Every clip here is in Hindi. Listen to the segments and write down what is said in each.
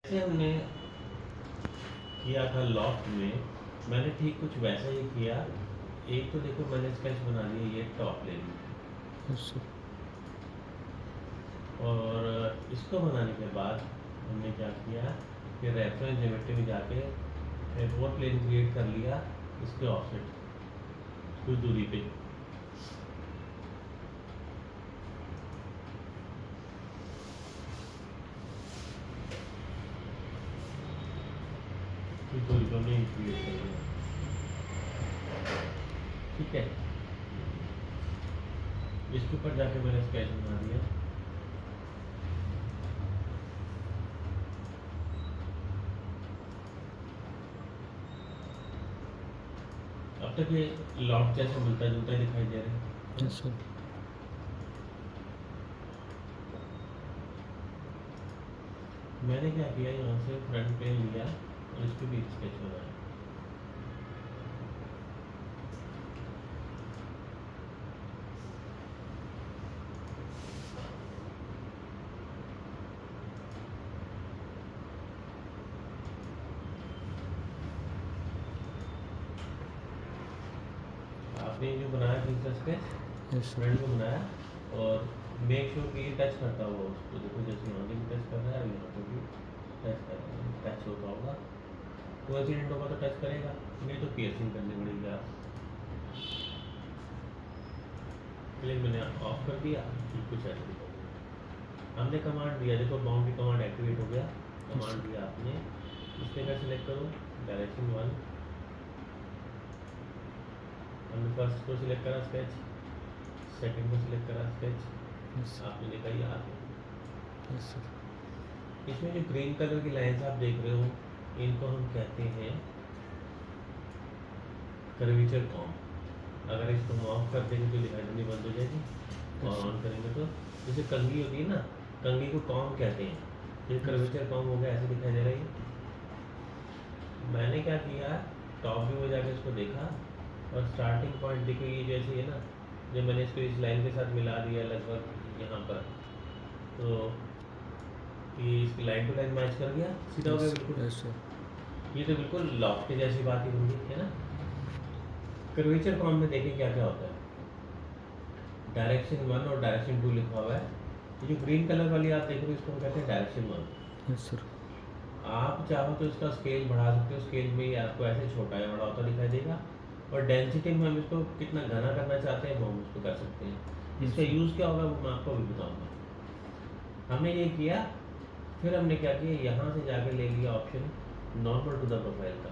जैसे हमने किया था लॉफ्ट में, मैंने ठीक कुछ वैसा ही किया। एक तो देखो मैंने स्केच बना लिया, ये टॉप ले ली अच्छा। और इसको बनाने के बाद हमने क्या किया कि रेफरेंस ज्योमेट्री में जाके एक और प्लेन क्रिएट कर लिया इसके ऑफसेट कुछ दूरी पे। कुछ दूरी पे हमने क्रिएट कर लिया, ठीक है। इसके ऊपर जाके मैंने स्केच बना दिया। अब तक ये लॉफ्ट जैसे मिलता जुलता दिखाई दे रहा है। अच्छा। मैंने क्या किया, यहाँ से फ्रंट प्लेन लिया और इस पर भी स्केच बनाया। आपने जो बनाया फिर स्केच फ्रंट को बनाया और मेक श्योर कि ये टच करता हुआ उसको, देखो जैसे यहाँ भी टच कर रहा है और यहाँ पे भी टच कर रहा है, टच होता होगा तो एक्सीडेंट होगा तो टच करेगा, नहीं तो पियर्सिंग करनी पड़ेगी। आप प्लेन मैंने ऑफ कर दिया, कुछ ऐसे दिखा दिया। हमने कमांड दिया, देखो बाउंड्री कमांड एक्टिवेट हो गया। कमांड दिया आपने, इसमें क्या सिलेक्ट करो, डायरेक्शन 1। हमने फर्स्ट को सिलेक्ट करा स्केच, सेकंड को सिलेक्ट करा स्केच, आपने देखा ये आ गया। इसमें जो ग्रीन कलर की लाइंस आप देख रहे हो, इनको हम कहते हैं कर्वेचर कॉम। अगर इसको हम ऑफ कर देंगे तो दिखाई देनी बंद हो जाएगी, और ऑन करेंगे तो जैसे कंघी होती है ना, कंघी को कॉम कहते हैं, ये कर्वेचर कॉम हो गया, ऐसे दिखाई दे रही है। मैंने क्या किया, टॉप व्यू में जाकर इसको देखा और स्टार्टिंग पॉइंट देखो, ये जैसे है ना, जब मैंने इसको इस लाइन के साथ मिला दिया लगभग यहाँ पर, तो ये इसकी लाइन टू लाइन मैच कर गया, सीधा हो गया बिल्कुल। ये तो बिल्कुल लॉफ्ट के जैसी बात ही होगी, है ना। कर्वेचर कॉम में देखें क्या क्या होता है। डायरेक्शन 1 और डायरेक्शन 2 लिखा हुआ है। ये जो ग्रीन कलर वाली आप देख रहे हो, इसको हम कहते हैं डायरेक्शन 1। Yes sir. आप चाहो तो इसका स्केल बढ़ा सकते हो, स्केल में ही आपको ऐसे छोटा या बड़ा होता दिखाई देगा। और डेंसिटी में हम इसको कितना घना करना चाहते हैं वो हम उसको कर सकते हैं। इसका यूज़ क्या होगा वो मैं आपको अभी बताऊँगा। हमने ये किया, फिर हमने क्या किया, यहाँ से जाके ले लिया option normal to the profile का।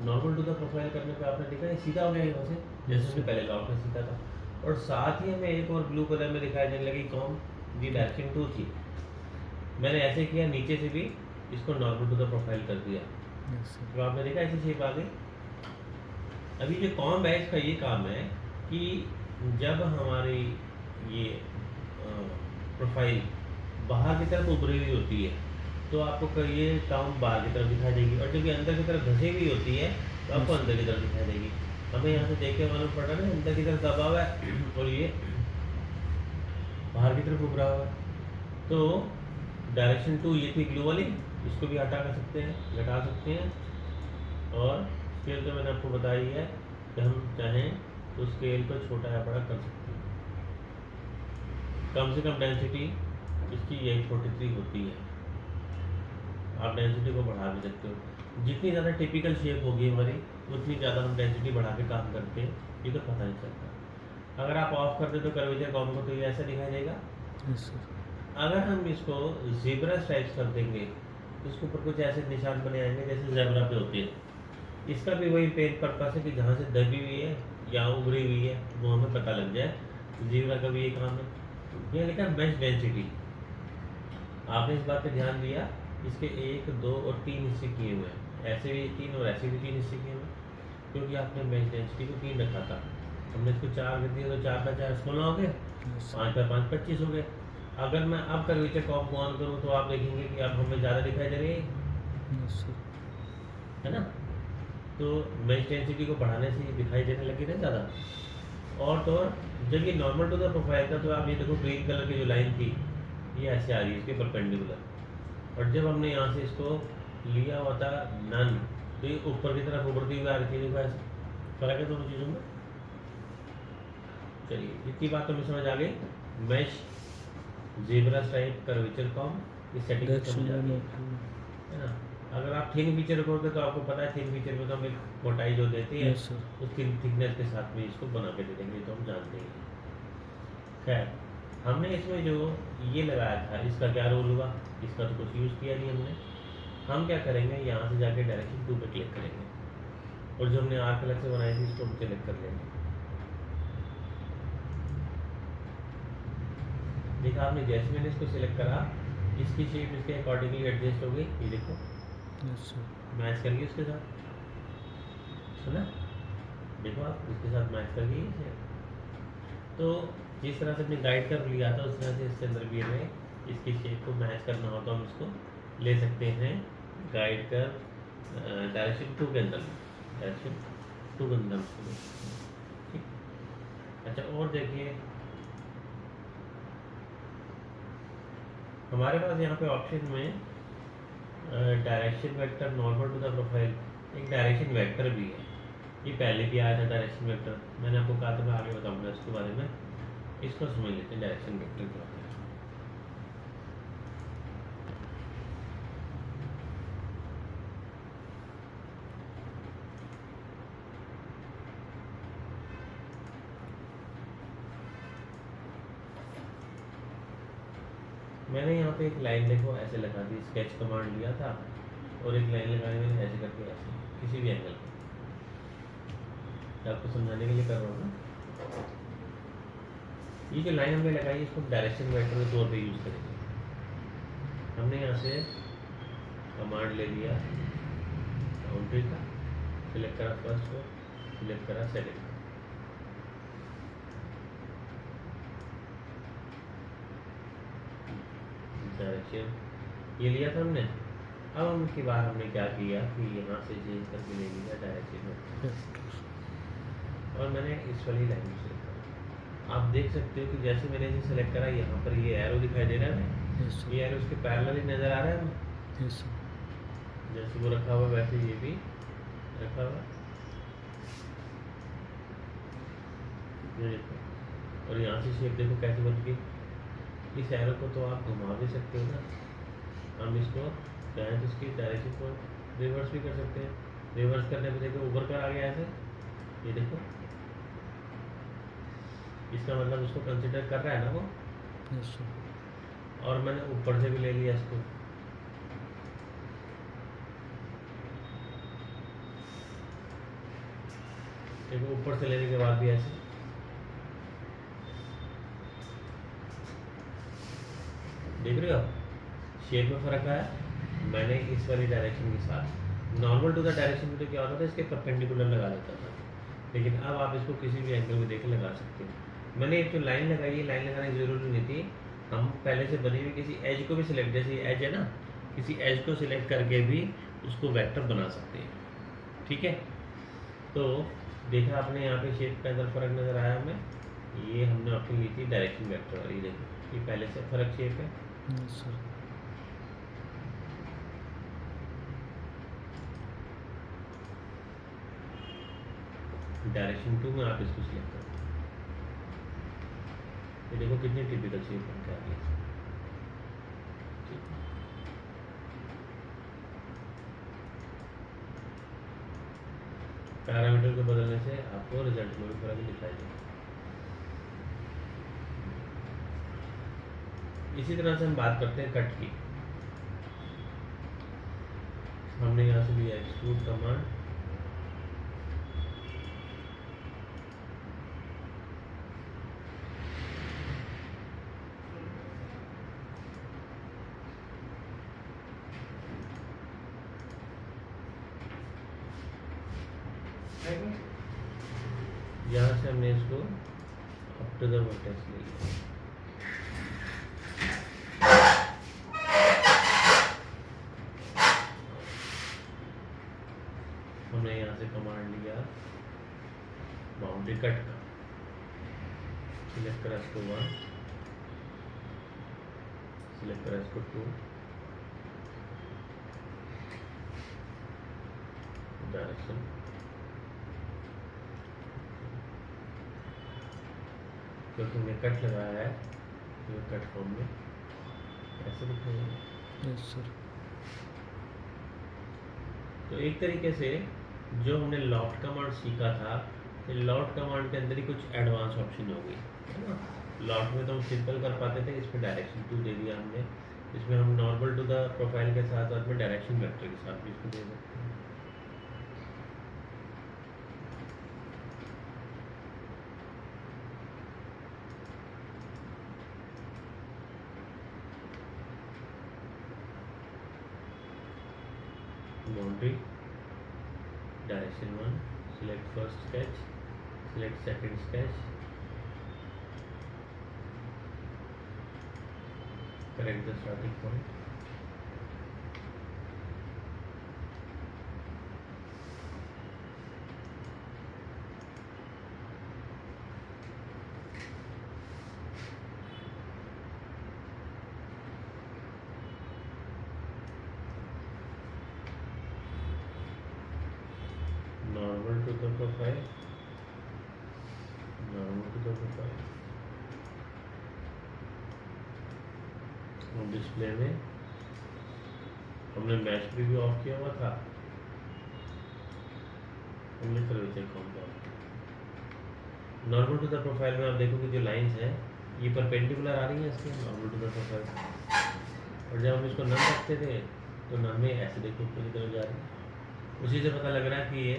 नॉर्मल टू द प्रोफाइल करने पे आपने देखा ये सीधा हो गया यहाँ से, जैसे हमने पहले लॉफ्ट में सीखा था। और साथ ही हमें एक और ब्लू कलर में दिखाई देने लगी कॉम, जी डायरेक्शन 2 थी। मैंने ऐसे किया, नीचे से भी इसको नॉर्मल टू द प्रोफाइल कर दिया, तो आपने देखा ऐसी शेप आ गई। अभी जो कॉम है इसका ये काम है कि जब हमारी ये प्रोफाइल बाहर की तरफ उभरी हुई होती है तो आपको ये टर्म बाहर की तरफ दिखाई देगी, और जब ये अंदर की तरफ धसी हुई होती है तो आपको अंदर की तरफ दिखाई देगी। हमें यहाँ से देख के मालूम पड़ रहा है ना, अंदर की तरफ दबा हुआ है और ये बाहर की तरफ उभरा हुआ है। तो डायरेक्शन 2 ये थी ग्लू वाली, इसको भी हटा कर सकते हैं, घटा सकते हैं। और स्केल तो मैंने आपको बताई है कि हम चाहें तो स्केल को छोटा या बड़ा कर सकते हैं। कम से कम डेंसिटी इसकी यही 43 होती है, आप डेंसिटी को बढ़ा भी सकते हो। जितनी ज़्यादा टिपिकल शेप होगी हमारी उतनी ज़्यादा हम डेंसिटी बढ़ा के काम करते हैं, ये तो पता नहीं चलता। अगर आप ऑफ कर दे तो कर्वेचर कॉम को तो ये ऐसा दिखाई देगा। अगर हम इसको ज़ेब्रा स्ट्राइप्स कर देंगे तो इसके ऊपर कुछ ऐसे निशान बने आएंगे जैसे ज़ेब्रा पे होते हैं। इसका भी वही पेन पर्पस है कि जहाँ से दबी हुई है या उभरी हुई है वो हमें पता लग जाए। ज़ेब्रा का भी ये काम है। ये लिखा है मेश डेंसिटी, आपने इस बात पे ध्यान दिया, इसके 1, 2 और 3 हिस्से किए हुए हैं, ऐसे भी 3 और ऐसे भी 3 हिस्से किए हुए हैं, क्योंकि आपने मेश डेंसिटी को 3 रखा था। हमने इसको 4 कर दिया तो 4 का 4 16 हो गए, 5 का 5 25 हो गए। अगर मैं अब कर्वेचर कॉम को ऑन करूँ तो आप देखेंगे कि अब हमें ज़्यादा दिखाई दे रही है ना। तो मेश डेंसिटी को बढ़ाने से ये दिखाई देने लगी ना ज़्यादा। और तो और जब ये नॉर्मल टू द प्रोफाइल था तो आप ये देखो ग्रीन कलर की जो लाइन थी ये ऐसे आ रही है इसके परपेंडिकुलर, और जब हमने यहाँ से इसको लिया हुआ था नन, तो ये ऊपर की तरफ उभरती हुई आ रही थी, देखो ऐसे फर्क है दोनों चीज़ों में। चलिए इतनी बात तो हमें समझ आ गई। Mesh, zebra stripe, curvature comb, ये सेटिंग समझ आ गई है ना। अगर आप थिन फीचर रखोगे तो आपको पता है थिन फीचर में तो हम एक मोटाई जो देती है उसकी थिकनेस के साथ में इसको बना के दे देंगे, तो हम जानते हैं। खैर हमने इसमें जो ये लगाया था इसका क्या रोल हुआ, इसका तो कुछ यूज़ किया नहीं हमने। हम क्या करेंगे, यहाँ से जाके डायरेक्शन 2 पे क्लिक करेंगे और जो हमने आर्क अलग से बनाई थी इसको हम सेलेक्ट कर लेंगे। देखा आपने, जैसे मैंने इसको सिलेक्ट करा इसकी शेप इसके अकॉर्डिंगली एडजस्ट हो गई, ये देखो मैच कर गई उसके साथ, है ना। देखो आप इसके साथ मैच कर गई है। तो जिस तरह से हमने गाइड कर लिया था उस तरह से इसके अंदर भी हमें इसकी शेप को मैच करना हो तो हम इसको ले सकते हैं गाइड कर डायरेक्शन 2 के अंदर, डायरेक्शन 2 के अंदर उसको। ठीक, अच्छा और देखिए हमारे पास यहाँ पे ऑप्शन में direction vector normal to the profile, एक डायरेक्शन वेक्टर भी है। ये पहले भी आया था डायरेक्शन वेक्टर, मैंने आपको कहा था मैं आगे बताऊंगा इसके बारे में। इसको समझ लेते हैं डायरेक्शन वेक्टर क्या होता है। मैंने यहाँ पे एक लाइन देखो ऐसे लगा दी, स्केच कमांड लिया था और एक लाइन लगानी मैंने ऐसे करके, ऐसे किसी भी एंगल पे, आपको समझाने के लिए कर रहा हूँ ना। ये जो लाइन हमने लगाई इसको डायरेक्शन वेक्टर के तौर पे यूज़ करेंगे। हमने यहाँ से कमांड ले लिया बाउंड्री का, सिलेक्ट करा फर्स्ट को, सिलेक्ट करा सेकंड, डायरेक्शन ये लिया था हमने। अब हम उसके बाद हमने क्या किया कि यहाँ से चेंज करके ले लिया डायरेक्शन, और मैंने इस वाली लाइन को सिलेक्ट करा। आप देख सकते हो कि जैसे मैंने इसे सेलेक्ट करा यहाँ पर ये एरो दिखाई दे रहा है, ये एरो उसके पैरेलल ही नज़र आ रहा है हमें। जैसे वो रखा हुआ वैसे ये भी रखा हुआ, ये देखो। और यहाँ से शेप देखो कैसे बन गई। इस एरो को तो आप घुमा भी सकते हो ना, हम इसको चाहें तो इसकी डायरेक्शन को रिवर्स भी कर सकते हैं। रिवर्स करने पे देखो ऊपर कर आ गया ऐसे, ये देखो। इसका मतलब उसको कंसिडर कर रहा है ना वो। और मैंने ऊपर से भी ले लिया इसको, देखो ऊपर से लेने के बाद भी ऐसे। देख रहे हो आप शेप में फ़र्क आया। मैंने इस वाली डायरेक्शन के साथ नॉर्मल टू द डायरेक्शन में तो क्या होता था इसके परपेंडिकुलर लगा देता था, लेकिन अब आप इसको किसी भी एंगल में देख लगा सकते हो। मैंने एक जो लाइन लगाई है, लाइन लगाने की ज़रूरत नहीं थी, हम पहले से बनी हुई किसी एज को भी सिलेक्ट, जैसे एज है ना, किसी एज को सिलेक्ट करके भी उसको वेक्टर बना सकते हैं। ठीक है, तो देखा आपने यहाँ पे शेप के अंदर फ़र्क नज़र आया हमें। ये हमने ऑप्शन ली थी डायरेक्शन वेक्टर वाली, देखो ये पहले से फ़र्क शेप है। डायरेक्शन 2 में आप इसको सिलेक्ट करो, ये देखो कितनी टिपिकल शेप बन के आ गई। पैरामीटर को बदलने से आपको रिजल्ट में भी फर्क दिखाई देगा। इसी तरह से हम बात करते हैं कट की। हमने यहाँ से लिया एक्सट्रूड कमांड, यहाँ से हमने इसको अप टू द वर्टेक्स ले लिया। हमने यहाँ से कमांड लिया बाउंड्री कट का, सिलेक्ट करा इसको 1, सिलेक्ट करा इसको 2, डायरेक्शन, क्योंकि हमने कट लगाया है तो कट फॉर्म में ऐसे दिखाएगा। Yes sir. तो एक तरीके से जो हमने लॉफ्ट कमांड सीखा था, लॉफ्ट कमांड के अंदर ही कुछ एडवांस ऑप्शन हो गई है ना। लॉफ्ट में तो हम सिंपल कर पाते थे, इसमें डायरेक्शन टू दे दिया हमने, इसमें हम नॉर्मल टू द प्रोफाइल के साथ साथ में डायरेक्शन वेक्टर के साथ भी इसको दे सकते हैं। Boundary, direction 1, select first sketch, select second sketch, correct the starting point, normal to the profile, normal to the profile, और डिस्प्ले में हमने मैच प्रीव्यू ऑफ किया हुआ था, हमने कर देते हैं कौन सा। नॉर्मल टू द प्रोफाइल में आप देखोगे जो लाइंस हैं ये परपेंडिकुलर आ रही हैं इसके नॉर्मल टू द प्रोफाइल, और जब हम इसको नम रखते थे तो नम में ऐसे देखो ऊपर की तरफ जा रही है। उसी से पता लग रहा है कि ये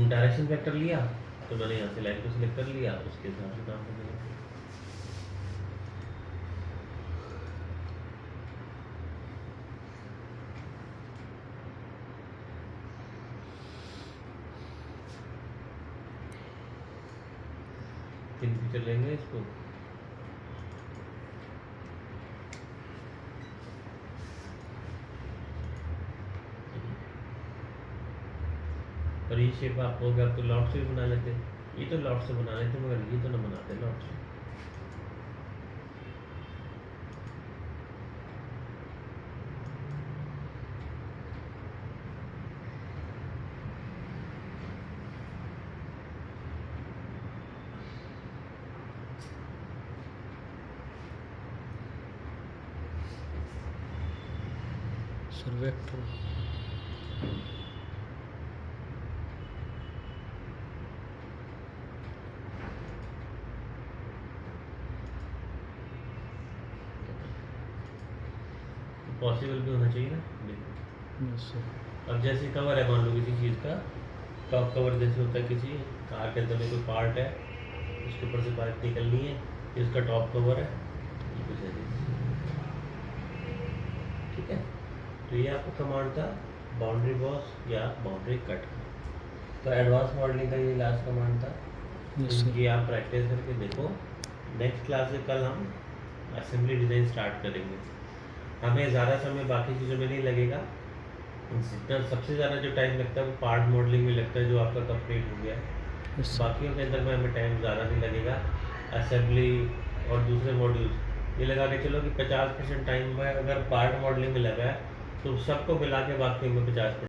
डायरेक्शन वेक्टर लिया तो मैंने यहाँ से लाइन को सिलेक्ट कर लिया, उसके हिसाब से काम करने लगा। किन फीचर लेंगे इसको, और ये शेप आप हो गया तो लॉट से भी बना लेते, ये तो लॉट से बना लेते मगर ये तो ना बनाते लॉट से। सर वेक्टर पॉसिबल भी होना चाहिए ना, देखो। Yes sir. अब जैसे कवर है मान लो किसी चीज़ का टॉप कवर जैसे होता है किसी कार के अंदर में कोई पार्ट है उसके ऊपर से पार्ट निकलनी है, इसका टॉप कवर है, ये कुछ ऐसे। ठीक है, तो ये आपका कमांड था बाउंड्री बॉस या बाउंड्री कट। तो एडवांस मॉडलिंग का ये लास्ट कमांड था, यस सर। ये आप प्रैक्टिस करके देखो। नेक्स्ट क्लास से कल हम असेंबली डिज़ाइन स्टार्ट करेंगे। हमें ज़्यादा समय बाकी चीज़ों में नहीं लगेगा, जितना सबसे ज़्यादा जो टाइम लगता है वो पार्ट मॉडलिंग में लगता है जो आपका कंप्लीट हो गया है। Yes sir. बाकियों के अंदर में हमें टाइम ज़्यादा नहीं लगेगा। असेंबली और दूसरे मॉड्यूल्स ये लगा के चलो कि 50% टाइम में अगर पार्ट मॉडलिंग में लगा है तो सबको मिला के बाकी में 50%